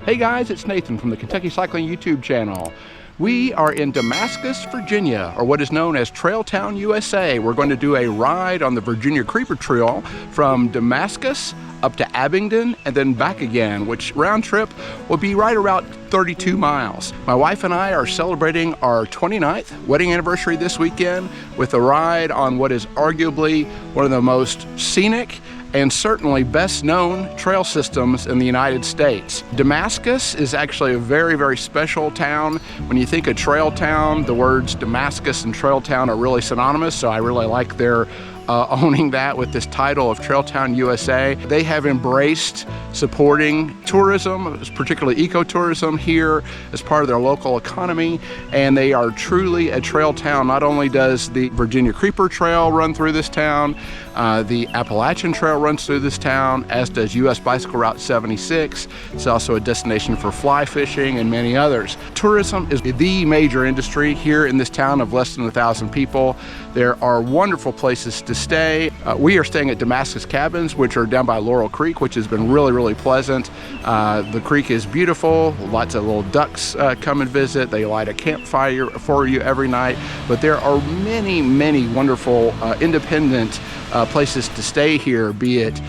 Hey guys, it's Nathan from the Kentucky Cycling YouTube channel. We are in Damascus, Virginia, or what is known as Trail Town, USA. We're going to do a ride on the Virginia Creeper Trail from Damascus up to Abingdon and then back again, which round trip will be right around 32 miles. My wife and I are celebrating our 29th wedding anniversary this weekend with a ride on what is arguably one of the most scenic and certainly best known trail systems in the United States. Damascus is actually a very, very special town. When you think of trail town, the words Damascus and trail town are really synonymous, so I really like their owning that with this title of Trail Town USA. They have embraced supporting tourism, particularly ecotourism here as part of their local economy, and they are truly a trail town. Not only does the Virginia Creeper Trail run through this town, the Appalachian Trail runs through this town, as does US Bicycle Route 76. It's also a destination for fly fishing and many others. Tourism is the major industry here in this town of less than 1,000 people. There are wonderful places to stay. We are staying at Damascus Cabins, which are down by Laurel Creek, which has been really, really pleasant. The creek is beautiful. Lots of little ducks come and visit. They light a campfire for you every night. But there are many, many wonderful independent places to stay here, be it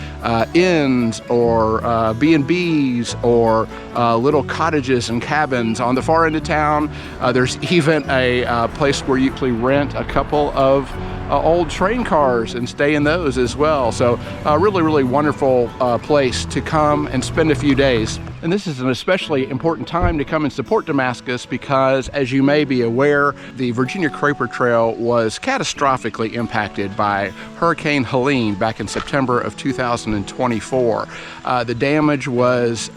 inns or B&Bs or little cottages and cabins. On the far end of town, there's even a place where you can rent a couple of old train cars and stay in those as well. So a really, really wonderful place to come and spend a few days. And this is an especially important time to come and support Damascus because, as you may be aware, the Virginia Creeper Trail was catastrophically impacted by Hurricane Helene back in September of 2024. The damage was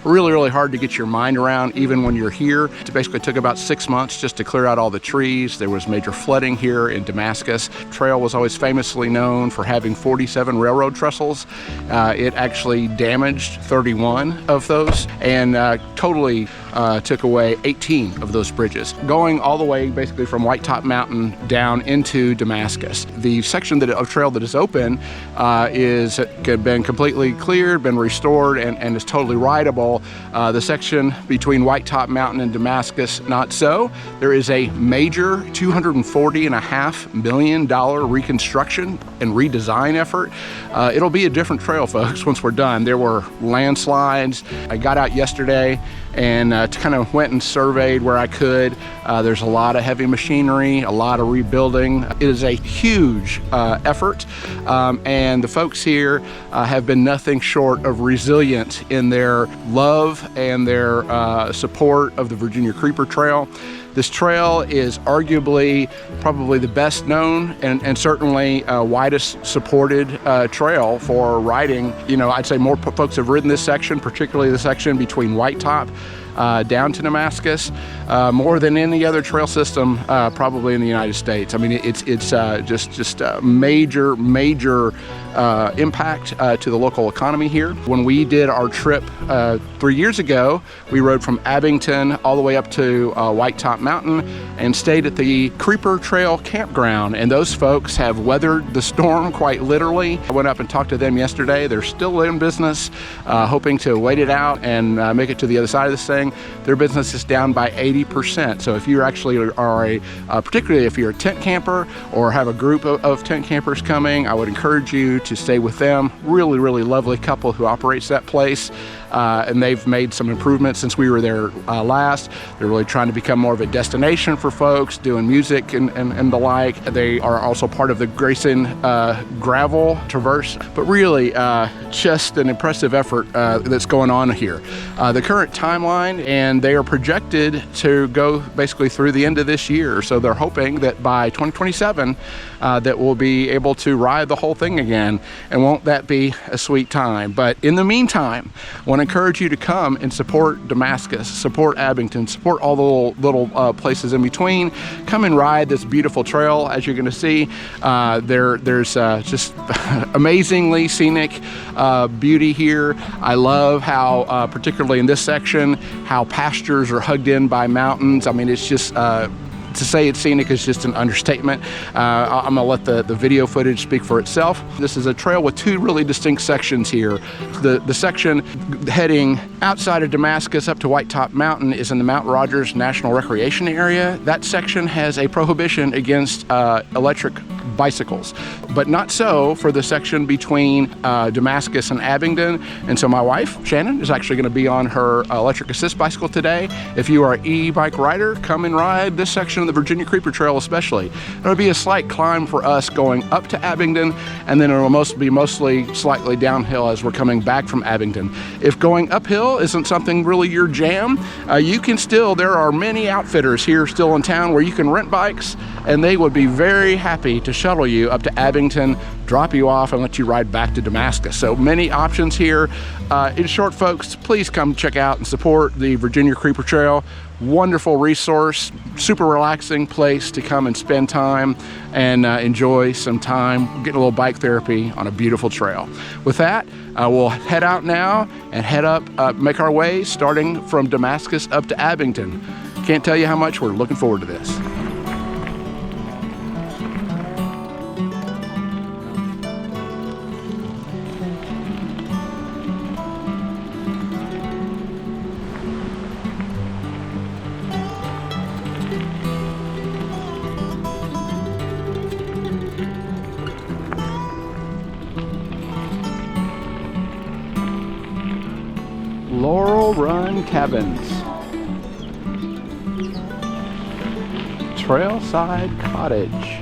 really, really hard to get your mind around even when you're here. It basically took about 6 months just to clear out all the trees. There was major flooding here in Damascus. The trail was always famously known for having 47 railroad trestles. It actually damaged 31 of those and totally took away 18 of those bridges, going all the way basically from White Top Mountain down into Damascus. The section of trail that is open is been completely cleared, been restored, and is totally rideable. The section between White Top Mountain and Damascus, not so. There is a major $240.5 million reconstruction and redesign effort. It'll be a different trail, folks, once we're done. There were landslides. I got out yesterday and kind of went and surveyed where I could. There's a lot of heavy machinery, a lot of rebuilding. It is a huge effort, and the folks here have been nothing short of resilient in their love and their support of the Virginia Creeper Trail. This trail is arguably probably the best known and certainly widest supported trail for riding. You know, I'd say more folks have ridden this section, particularly the section between White Top down to Damascus, more than any other trail system probably in the United States. I mean, it's just a major impact to the local economy here. When we did our trip 3 years ago, we rode from Abingdon all the way up to White Top Mountain and stayed at the Creeper Trail campground, and those folks have weathered the storm quite literally. I went up and talked to them yesterday. They're still in business, hoping to wait it out and make it to the other side of this thing. Their business is down by 80%. So if you actually are particularly if you're a tent camper or have a group of tent campers coming, I would encourage you to stay with them. Really, really lovely couple who operates that place. And they've made some improvements since we were there last. They're really trying to become more of a destination for folks, doing music and the like. They are also part of the Grayson Gravel Traverse, but really just an impressive effort that's going on here. The current timeline, and they are projected to go basically through the end of this year. So they're hoping that by 2027 that we'll be able to ride the whole thing again. And won't that be a sweet time? But in the meantime, I want to encourage you to come and support Damascus, support Abingdon, support all the little places in between. Come and ride this beautiful trail. As you're going to see, there's just amazingly scenic beauty here. I love how, particularly in this section, how pastures are hugged in by mountains. I mean, it's just To say it's scenic is just an understatement. I'm gonna let the video footage speak for itself. This is a trail with two really distinct sections here. The section heading outside of Damascus up to White Top Mountain is in the Mount Rogers National Recreation Area. That section has a prohibition against electric bicycles, but not so for the section between Damascus and Abingdon. And so my wife, Shannon, is actually going to be on her electric assist bicycle today. If you are an e-bike rider, come and ride this section of the Virginia Creeper Trail especially. It'll be a slight climb for us going up to Abingdon, and then it'll be mostly slightly downhill as we're coming back from Abingdon. If going uphill isn't something really your jam, you can still, there are many outfitters here still in town where you can rent bikes, and they would be very happy to shuttle you up to Abingdon, drop you off, and let you ride back to Damascus. So many options here. In short, folks, please come check out and support the Virginia Creeper Trail. Wonderful resource, super relaxing place to come and spend time and enjoy some time getting a little bike therapy on a beautiful trail. With that, we'll head out now and head up, make our way starting from Damascus up to Abingdon. Can't tell you how much we're looking forward to this. Laurel Run Cabins, Trailside Cottage.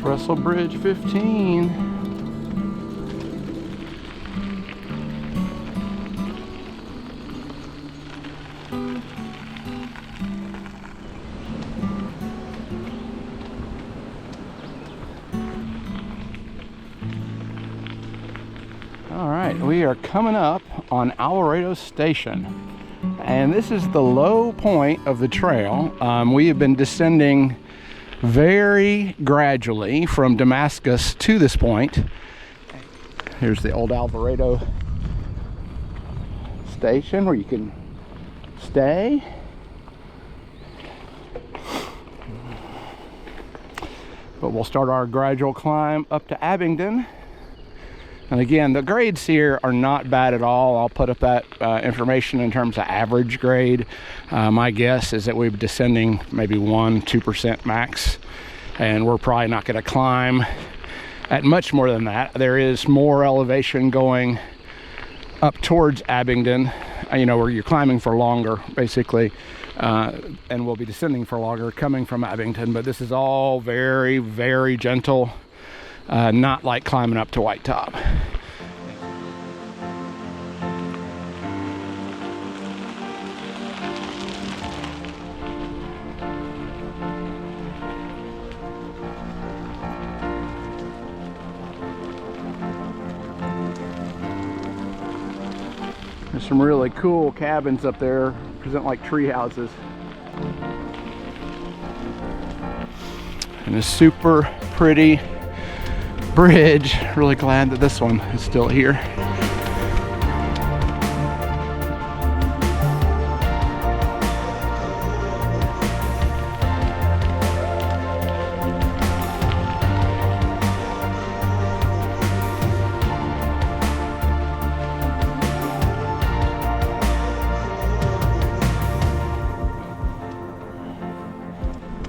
Trestle Bridge 15. All right, we are coming up on Alvorado Station, and this is the low point of the trail. We have been descending very gradually from Damascus to this point. Here's the old Alvorado station where you can stay. But we'll start our gradual climb up to Abingdon. And again, the grades here are not bad at all. I'll put up that information in terms of average grade. My guess is that we're descending maybe 1-2% max, and we're probably not going to climb at much more than that. There is more elevation going up towards Abingdon, you know, where you're climbing for longer, basically, and we'll be descending for longer coming from Abingdon. But this is all very, very gentle. Not like climbing up to White Top. There's some really cool cabins up there, present like tree houses. And a super pretty bridge. Really glad that this one is still here.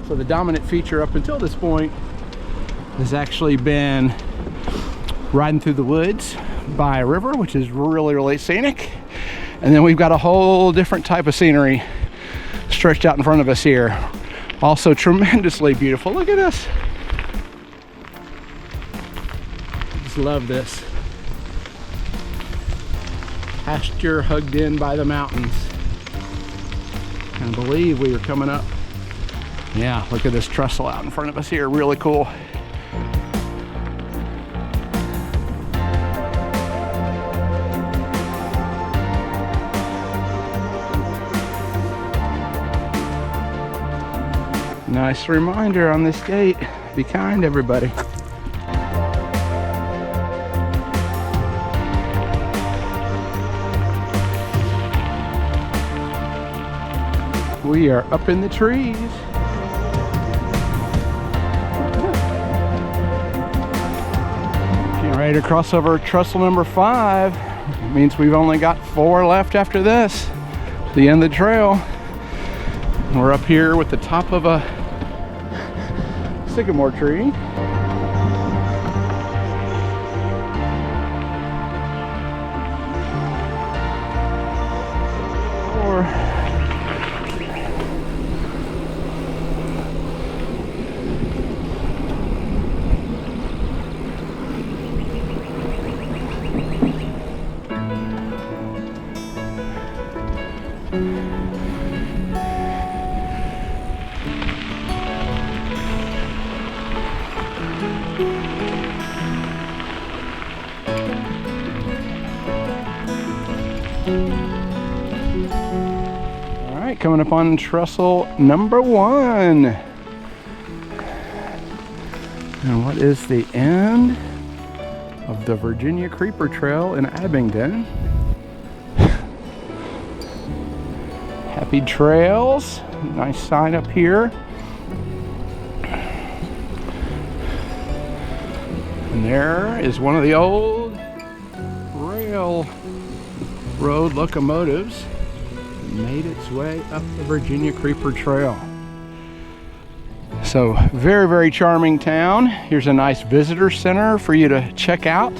So the dominant feature up until this point has actually been riding through the woods by a river, which is really, really scenic. And then we've got a whole different type of scenery stretched out in front of us here. Also tremendously beautiful. Look at this. Just love this. Pasture hugged in by the mountains. I believe we were coming up. Yeah, look at this trestle out in front of us here. Really cool. Nice reminder on this gate. Be kind, everybody. We are up in the trees. Getting ready to cross over trestle number 5. It means we've only got 4 left after this. The end of the trail. We're up here with the top of a sycamore tree. Coming up on trestle number 1. And what is the end of the Virginia Creeper Trail in Abingdon? Happy trails. Nice sign up here. And there is one of the old railroad locomotives. Made its way up the Virginia Creeper Trail. So very, very charming town. Here's a nice visitor center for you to check out.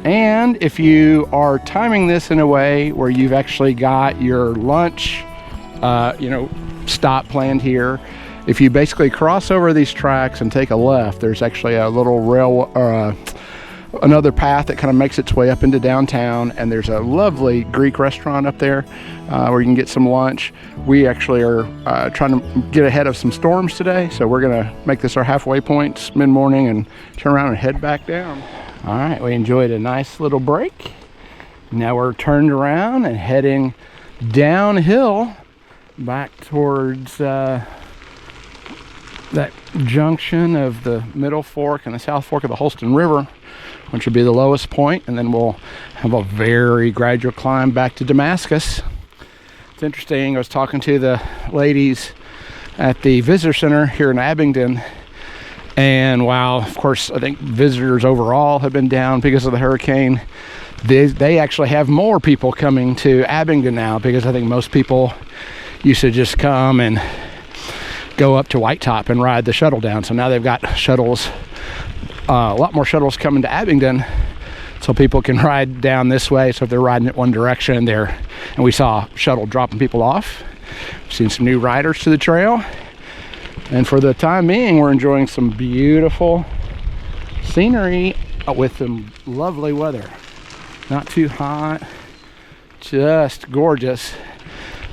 And if you are timing this in a way where you've actually got your lunch, stop planned here, if you basically cross over these tracks and take a left, there's actually a little another path that kind of makes its way up into downtown, and there's a lovely Greek restaurant up there where you can get some lunch. We actually are trying to get ahead of some storms today, so we're gonna make this our halfway point mid-morning and turn around and head back down. All right, we enjoyed a nice little break. Now we're turned around and heading downhill back towards that junction of the Middle Fork and the South Fork of the Holston River, which would be the lowest point, and then we'll have a very gradual climb back to Damascus. It's interesting, I was talking to the ladies at the visitor center here in Abingdon, and while of course I think visitors overall have been down because of the hurricane, they actually have more people coming to Abingdon now, because I think most people used to just come and go up to White Top and ride the shuttle down. So now they've got shuttles, a lot more shuttles coming to Abingdon, so people can ride down this way. So if they're riding it one direction there, and we saw a shuttle dropping people off. We've seen some new riders to the trail, and for the time being we're enjoying some beautiful scenery with some lovely weather. Not too hot, just gorgeous.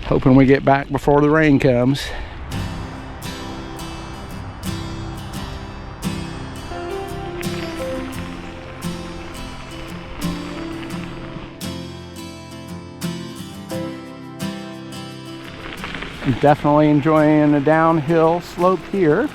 Hoping we get back before the rain comes. Definitely enjoying the downhill slope here.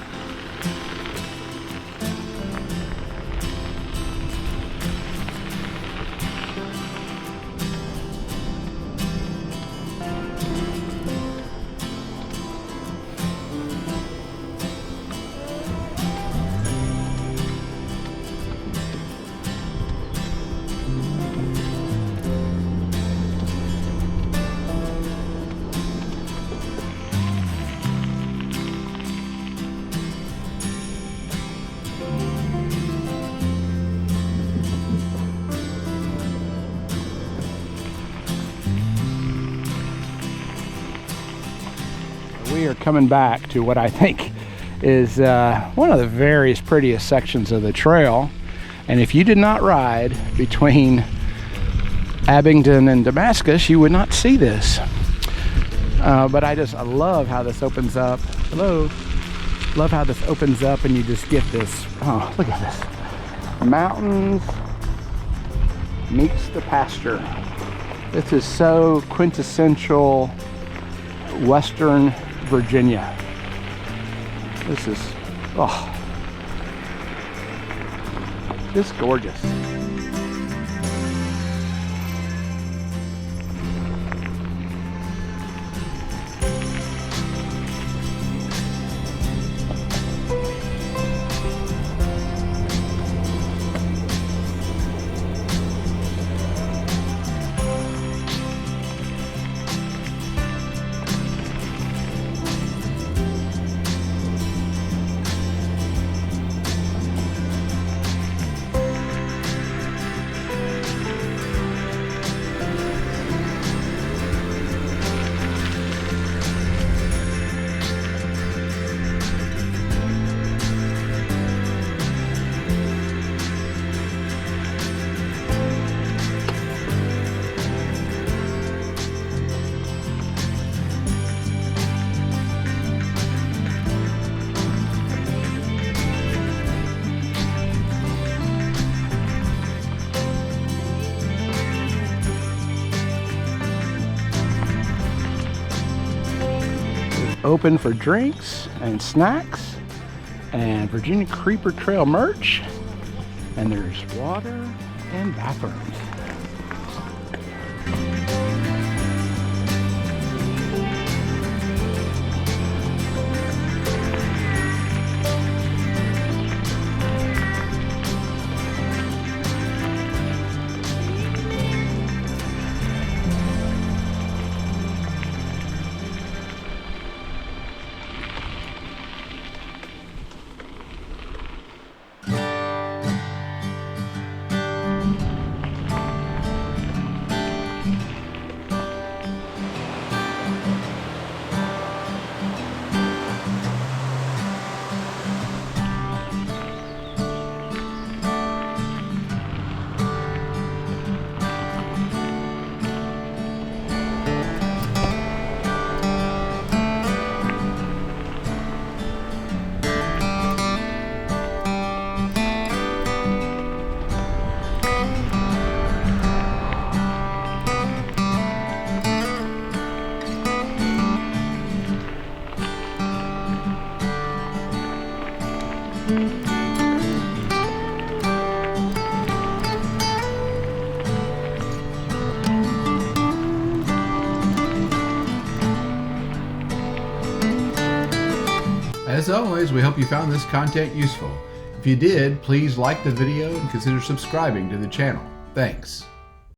we are coming back to what I think is one of the very prettiest sections of the trail. And if you did not ride between Abingdon and Damascus, you would not see this. But I love how this opens up. Hello. Love how this opens up and you just get this. Oh, look at this. Mountains meets the pasture. This is so quintessential Western Virginia. This is, oh, just gorgeous. Open for drinks and snacks and Virginia Creeper Trail merch, and there's water and bathrooms. As always, we hope you found this content useful. If you did, please like the video and consider subscribing to the channel. Thanks.